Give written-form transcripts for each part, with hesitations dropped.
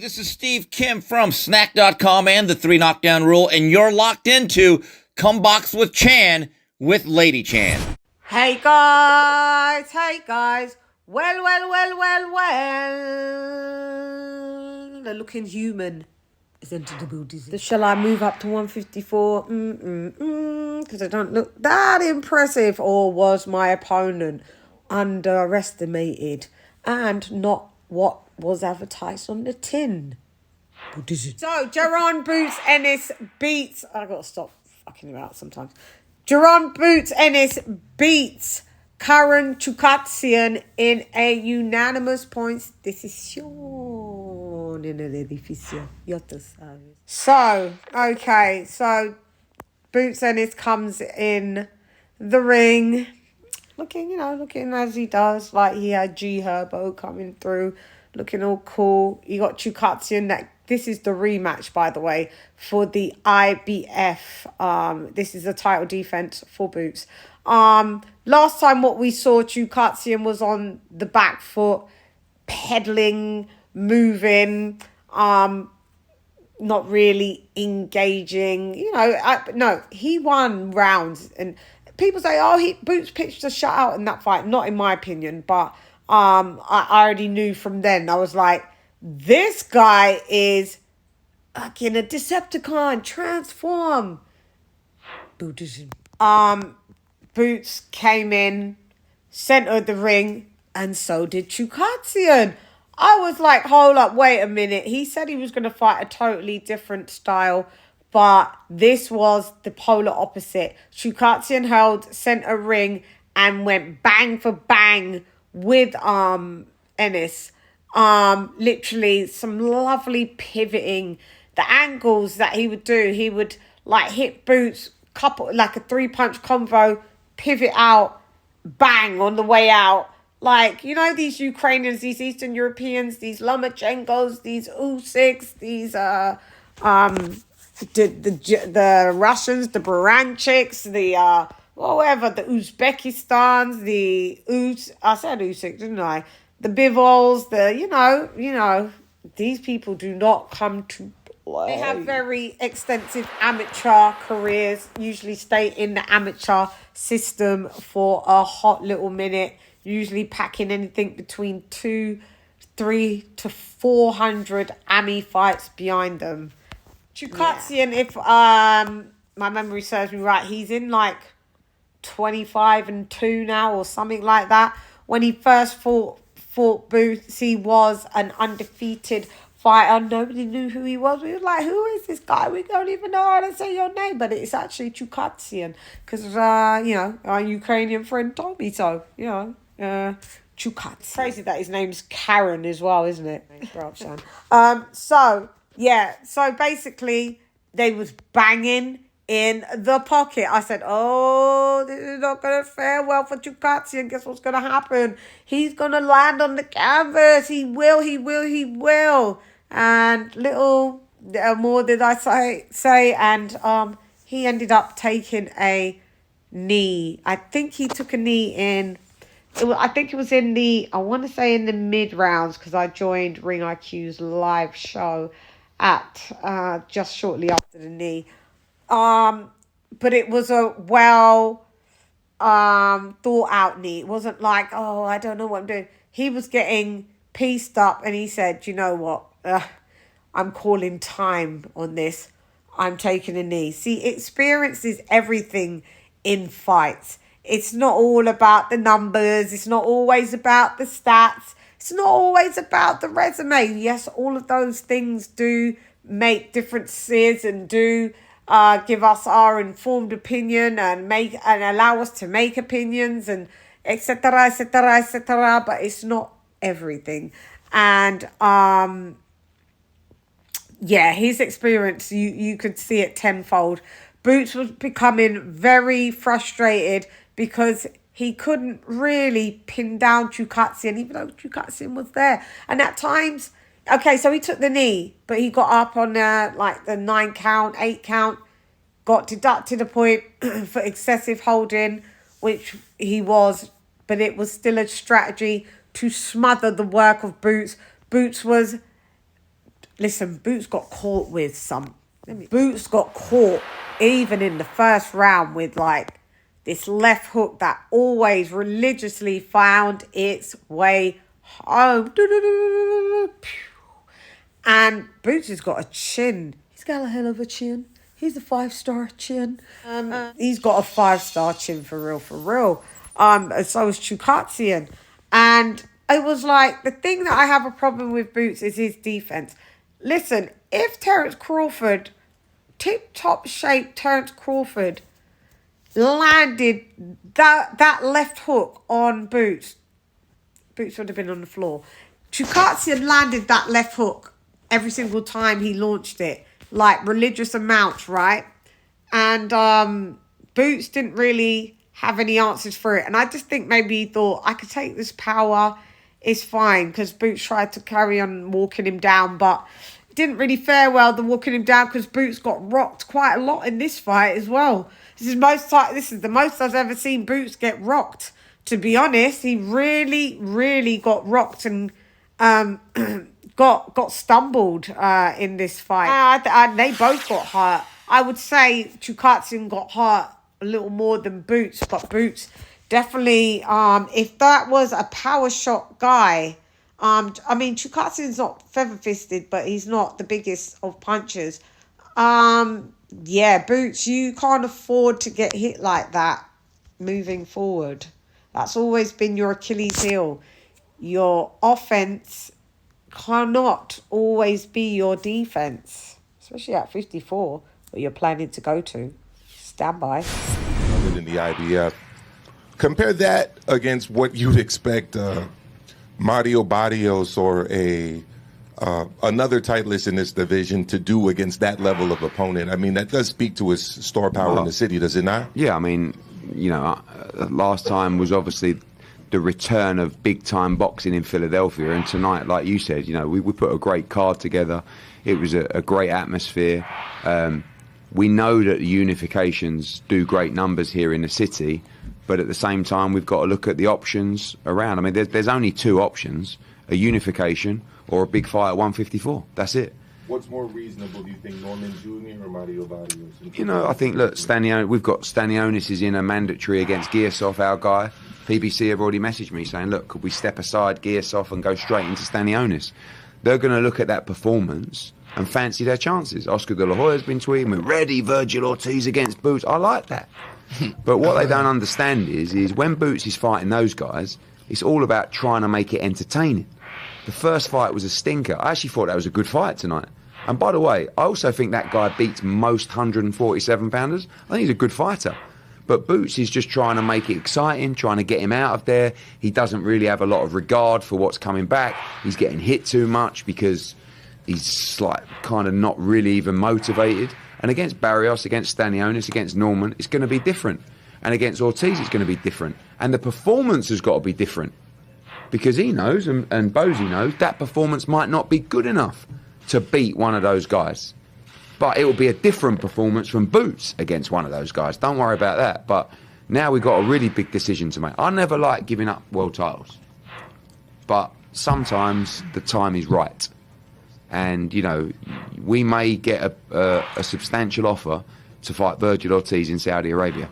this is Steve Kim from Snack.com and the 3 Knockdown Rule, and you're locked into Come Box with Chan with Lady Chan. Hey guys, well, the looking human is entered the building. Shall I move up to 154? Because I don't look that impressive, or was my opponent underestimated and not what was advertised on the tin? So, JARON boots ENNIS beats... I got to stop fucking about sometimes. JARON boots ENNIS beats CHUKHADZHIAN in a unanimous points decision in el edificio. So, okay. So, boots ENNIS comes in the ring... looking as he does, like he had G Herbo coming through, looking all cool. You got CHUKHADZHIAN. This is the rematch, by the way, for the IBF. This is the title defense for Boots. Last time what we saw, CHUKHADZHIAN was on the back foot, pedaling, moving, not really engaging. No, he won rounds and. People say, Boots pitched a shutout in that fight. Not in my opinion, but I already knew from then. I was like, this guy is fucking a Decepticon. Transform. Buddhism. Boots came in, centered the ring, and so did CHUKHADZHIAN. I was like, hold up, wait a minute. He said he was going to fight a totally different style. But this was the polar opposite. CHUKHADZHIAN held center ring and went bang for bang with ENNIS. Literally some lovely pivoting. The angles that he would do, he would like hit Boots, like a 3-punch combo, pivot out, bang on the way out. Like, these Ukrainians, these Eastern Europeans, these Lomachenkos, these Usyks, these the Russians, the Baranchiks, the Uzbekistans, I said Usyk, didn't I? The Bivols, these people do not come to play. They have very extensive amateur careers, usually stay in the amateur system for a hot little minute, usually packing anything between 300 to 400 AMI fights behind them. CHUKHADZHIAN, if my memory serves me right, he's in like 25-2 now or something like that. When he first fought Boots, he was an undefeated fighter. Nobody knew who he was. We were like, who is this guy? We don't even know how to say your name. But it's actually CHUKHADZHIAN because, our Ukrainian friend told me so. CHUKHADZHIAN. Crazy that his name's Karen as well, isn't it? So basically, they was banging in the pocket. I said, this is not going to fare well for CHUKHADZHIAN. Guess what's going to happen? He's going to land on the canvas. He will. And little more did I say. And he ended up taking a knee. I think he took a knee in... I think it was in the mid-rounds because I joined Ring IQ's live show at just shortly after the knee. But it was a well thought out knee. It wasn't like, I don't know what I'm doing. He was getting pieced up and he said, you know what? I'm calling time on this. I'm taking a knee. See, experience is everything in fights. It's not all about the numbers. It's not always about the stats. It's not always about the resume. Yes, all of those things do make differences and do give us our informed opinion and allow us to make opinions and etc. But it's not everything. And his experience, you could see it tenfold. Boots was becoming very frustrated because he couldn't really pin down CHUKHADZHIAN, even though CHUKHADZHIAN was there. And at times, so he took the knee, but he got up on the 9 count, 8 count, got deducted a point for excessive holding, which he was, but it was still a strategy to smother the work of Boots. Boots was Listen, Boots got caught with some... Boots got caught even in the first round with, like, this left hook that always religiously found its way home. And Boots has got a chin. He's got a hell of a chin. He's a 5-star chin. He's got a 5-star chin for real, for real. So is CHUKHADZHIAN. And it was like, the thing that I have a problem with Boots is his defense. Listen, if Terence Crawford, tip-top shape Terence Crawford, landed that left hook on Boots, Boots would have been on the floor. CHUKHADZHIAN landed that left hook every single time he launched it, like religious amounts, right? And Boots didn't really have any answers for it. And I just think maybe he thought, I could take this power, it's fine, because Boots tried to carry on walking him down, but it didn't really fare well, the walking him down, because Boots got rocked quite a lot in this fight as well. This is the most I've ever seen Boots get rocked. To be honest, he really, really got rocked and got stumbled in this fight. They both got hurt. I would say CHUKHADZHIAN got hurt a little more than Boots, but Boots definitely, if that was a power shot guy, I mean, CHUKHADZHIAN's not feather-fisted, but he's not the biggest of punchers. Yeah, Boots, you can't afford to get hit like that moving forward. That's always been your Achilles heel. Your offense cannot always be your defense, especially at 54, where you're planning to go to. Stand by. Other than the IBF, compare that against what you'd expect Mario Barrios or another titleist in this division to do against that level of opponent. I mean, that does speak to his star power in the city, does it not? Yeah, I mean, you know, last time was obviously the return of big-time boxing in Philadelphia, and tonight, like you said, you know, we put a great card together. It was a great atmosphere. We know that the unifications do great numbers here in the city, but at the same time, we've got to look at the options around. I mean, there's only two options: a unification or a big fight at 154. That's it. What's more reasonable, do you think, Norman Jr. or Mario Barrios? You know, I think, look, we've got Stanionis is in a mandatory against Giasov, our guy. PBC have already messaged me saying, look, could we step aside Giasov and go straight into Stanionis? They're going to look at that performance and fancy their chances. Oscar De La Hoya's been tweeting, we're ready, Virgil Ortiz against Boots. I like that. But what they don't understand is when Boots is fighting those guys, it's all about trying to make it entertaining. The first fight was a stinker. I actually thought that was a good fight tonight. And by the way, I also think that guy beats most 147-pounders. I think he's a good fighter. But Boots is just trying to make it exciting, trying to get him out of there. He doesn't really have a lot of regard for what's coming back. He's getting hit too much because he's like kind of not really even motivated. And against Barrios, against Stanionis, against Norman, it's going to be different. And against Ortiz, it's going to be different. And the performance has got to be different. Because he knows, and Bozy knows, that performance might not be good enough to beat one of those guys. But it will be a different performance from Boots against one of those guys. Don't worry about that. But now we've got a really big decision to make. I never like giving up world titles. But sometimes the time is right. And, you know, we may get a substantial offer to fight Virgil Ortiz in Saudi Arabia.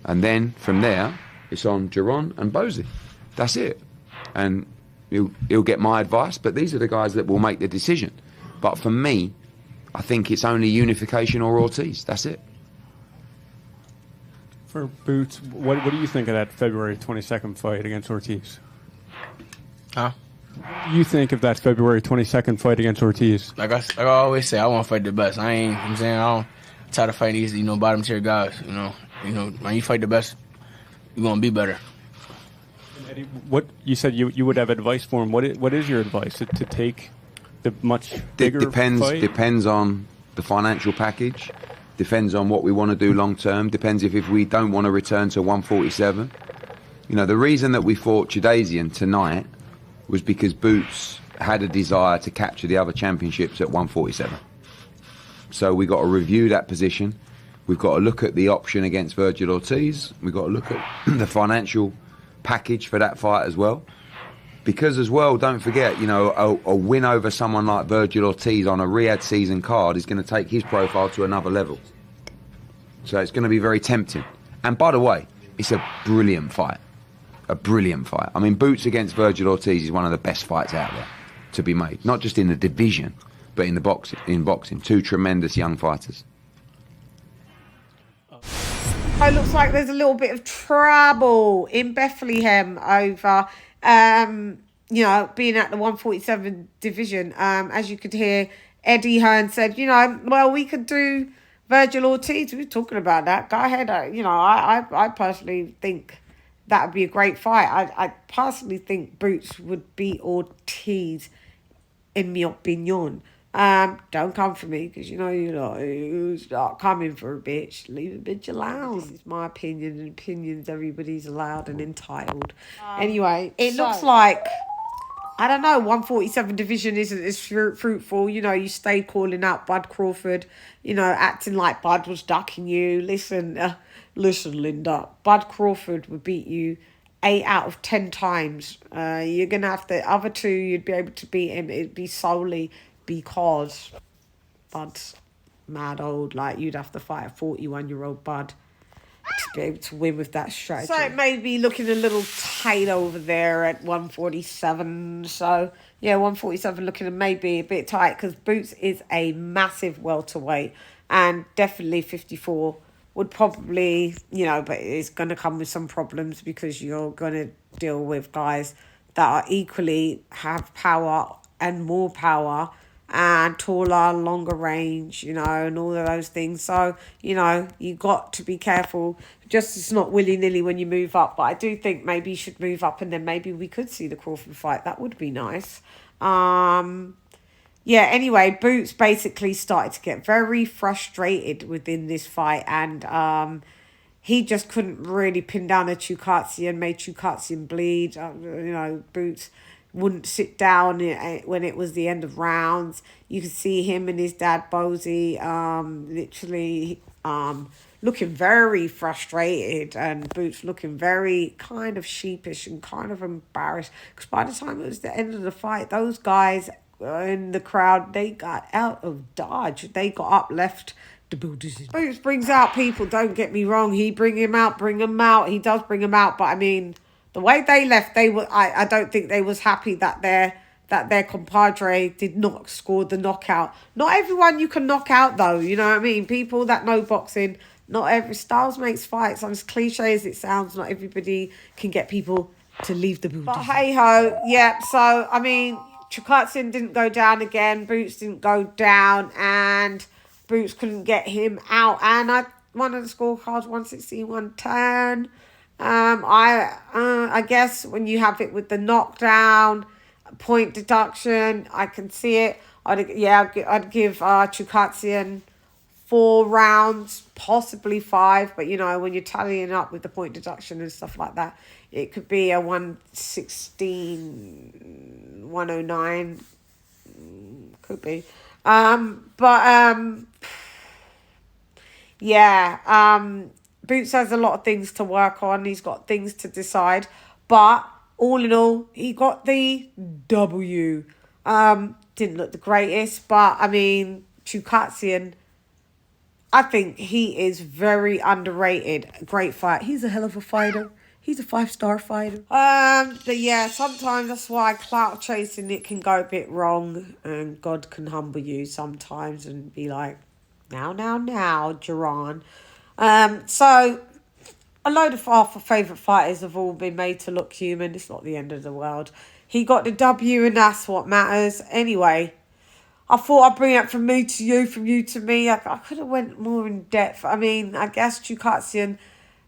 And then, from there, it's on JARON and Bozy. That's it. And he'll get my advice, but these are the guys that will make the decision. But for me, I think it's only unification or Ortiz. That's it. For Boots, what do you think of that February 22nd fight against Ortiz? Huh? You think of that February 22nd fight against Ortiz? Like I always say, I want to fight the best. I don't try to fight these, bottom tier guys. When you fight the best, you're gonna be better. Eddie, what you said you would have advice for him. What is your advice to take the much bigger fight? Depends on the financial package. Depends on what we want to do long term. Depends if we don't want to return to 147. You know, the reason that we fought CHUKHADZHIAN tonight was because Boots had a desire to capture the other championships at 147. So we got to review that position. We've got to look at the option against Virgil Ortiz. We've got to look at the financial package for that fight as well. Because as well, don't forget, you know, a win over someone like Virgil Ortiz on a Riyadh season card is going to take his profile to another level. So it's going to be very tempting. And by the way, it's a brilliant fight. A brilliant fight. I mean, Boots against Virgil Ortiz is one of the best fights out there to be made. Not just in the division, but in boxing. Two tremendous young fighters. It looks like there's a little bit of trouble in Bethlehem over, you know, being at the 147 division. As you could hear, Eddie Hearn said, you know, well, we could do Virgil Ortiz. We were talking about that. Go ahead. You know, I personally think that would be a great fight. I personally think Boots would beat Ortiz, in my opinion. Don't come for me, because you know you start coming for a bitch. Leave a bitch alone. This is my opinion, and opinions everybody's allowed and entitled. Anyway, it looks like, I don't know, 147 division isn't as fruitful. You know, you stayed calling out Bud Crawford, you know, acting like Bud was ducking you. Listen, Linda, Bud Crawford would beat you 8 out of 10 times. You're going to have the other two, you'd be able to beat him. It'd be solely because Bud's mad old. Like, you'd have to fight a 41-year-old Bud to be able to win with that strategy. So it may be looking a little tight over there at 147. So, yeah, 147 looking maybe a bit tight, because Boots is a massive welterweight, and definitely 54 would probably, you know, but it's going to come with some problems, because you're going to deal with guys that are equally have power and more power and taller, longer range, you know, and all of those things. So, you know, you got to be careful. Just it's not willy-nilly when you move up. But I do think maybe you should move up, and then maybe we could see the Crawford fight. That would be nice. Yeah, anyway, Boots basically started to get very frustrated within this fight, and he just couldn't really pin down a CHUKHADZHIAN, made CHUKHADZHIAN bleed. You know, Boots wouldn't sit down when it was the end of rounds. You could see him and his dad, Bozy, literally looking very frustrated, and Boots looking very kind of sheepish and kind of embarrassed, because by the time it was the end of the fight, those guys in the crowd, they got out of Dodge. They got up, left the building. Boots brings out people, don't get me wrong. He bring them out. He does bring them out, but I mean, the way they left, they were. I don't think they was happy that their compadre did not score the knockout. Not everyone you can knock out, though. You know what I mean? People that know boxing, not every styles makes fights. As cliche as it sounds, not everybody can get people to leave the building. But hey ho, yeah. So I mean, CHUKHADZHIAN didn't go down again. Boots didn't go down, and Boots couldn't get him out. And one of the scorecards, 116, 110. I guess when you have it with the knockdown, point deduction, I can see it. I'd give CHUKHADZHIAN 4 rounds, possibly 5, but you know, when you're tallying up with the point deduction and stuff like that, it could be a 116, 109, could be. Boots has a lot of things to work on. He's got things to decide. But all in all, he got the W. Didn't look the greatest. But, I mean, CHUKHADZHIAN, I think he is very underrated. Great fight. He's a hell of a fighter. He's a 5-star fighter. But yeah, sometimes that's why clout chasing, it can go a bit wrong. And God can humble you sometimes and be like, now, JARON. So a load of our favourite fighters have all been made to look human. It's not the end of the world. He got the W, and that's what matters. Anyway, I thought I'd bring it from me to you, from you to me. I could have went more in depth. I mean, I guess CHUKHADZHIAN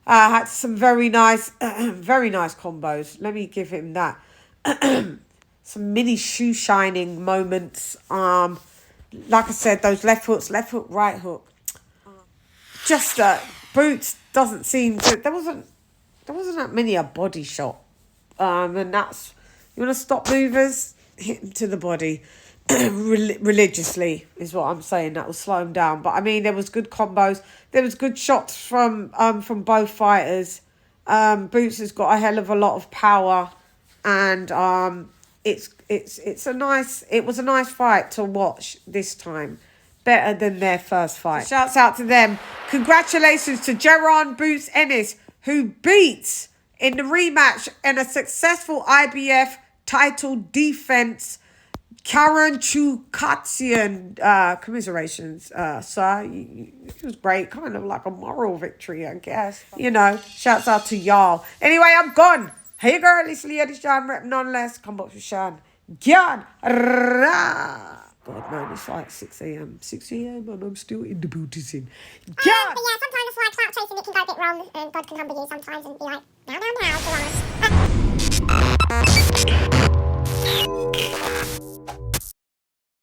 had some very nice combos. Let me give him that. Some mini shoe shining moments. Like I said, those left hook, right hook. Just Boots doesn't seem to. There wasn't that many a body shot. And that's, you want to stop movers, hit them to the body. Religiously is what I'm saying. That will slow him down. But I mean, there was good combos. There was good shots from both fighters. Boots has got a hell of a lot of power. and it was a nice fight to watch this time. Better than their first fight. So shouts out to them. Congratulations to JARON Boots Ennis, who beats in the rematch in a successful IBF title defense CHUKHADZHIAN. Commiserations, sir. It was great. Kind of like a moral victory, I guess. You know, shouts out to y'all. Anyway, I'm gone. Hey girl, it's Lady Shan, rep nonetheless. Come back to Shan. Gyan. God, man, it's like 6 a.m. 6 a.m. and I'm still in the booty scene. But yeah, sometimes it's like clout chasing, it can go a bit wrong, and God can humble you sometimes and be like, now, to be honest.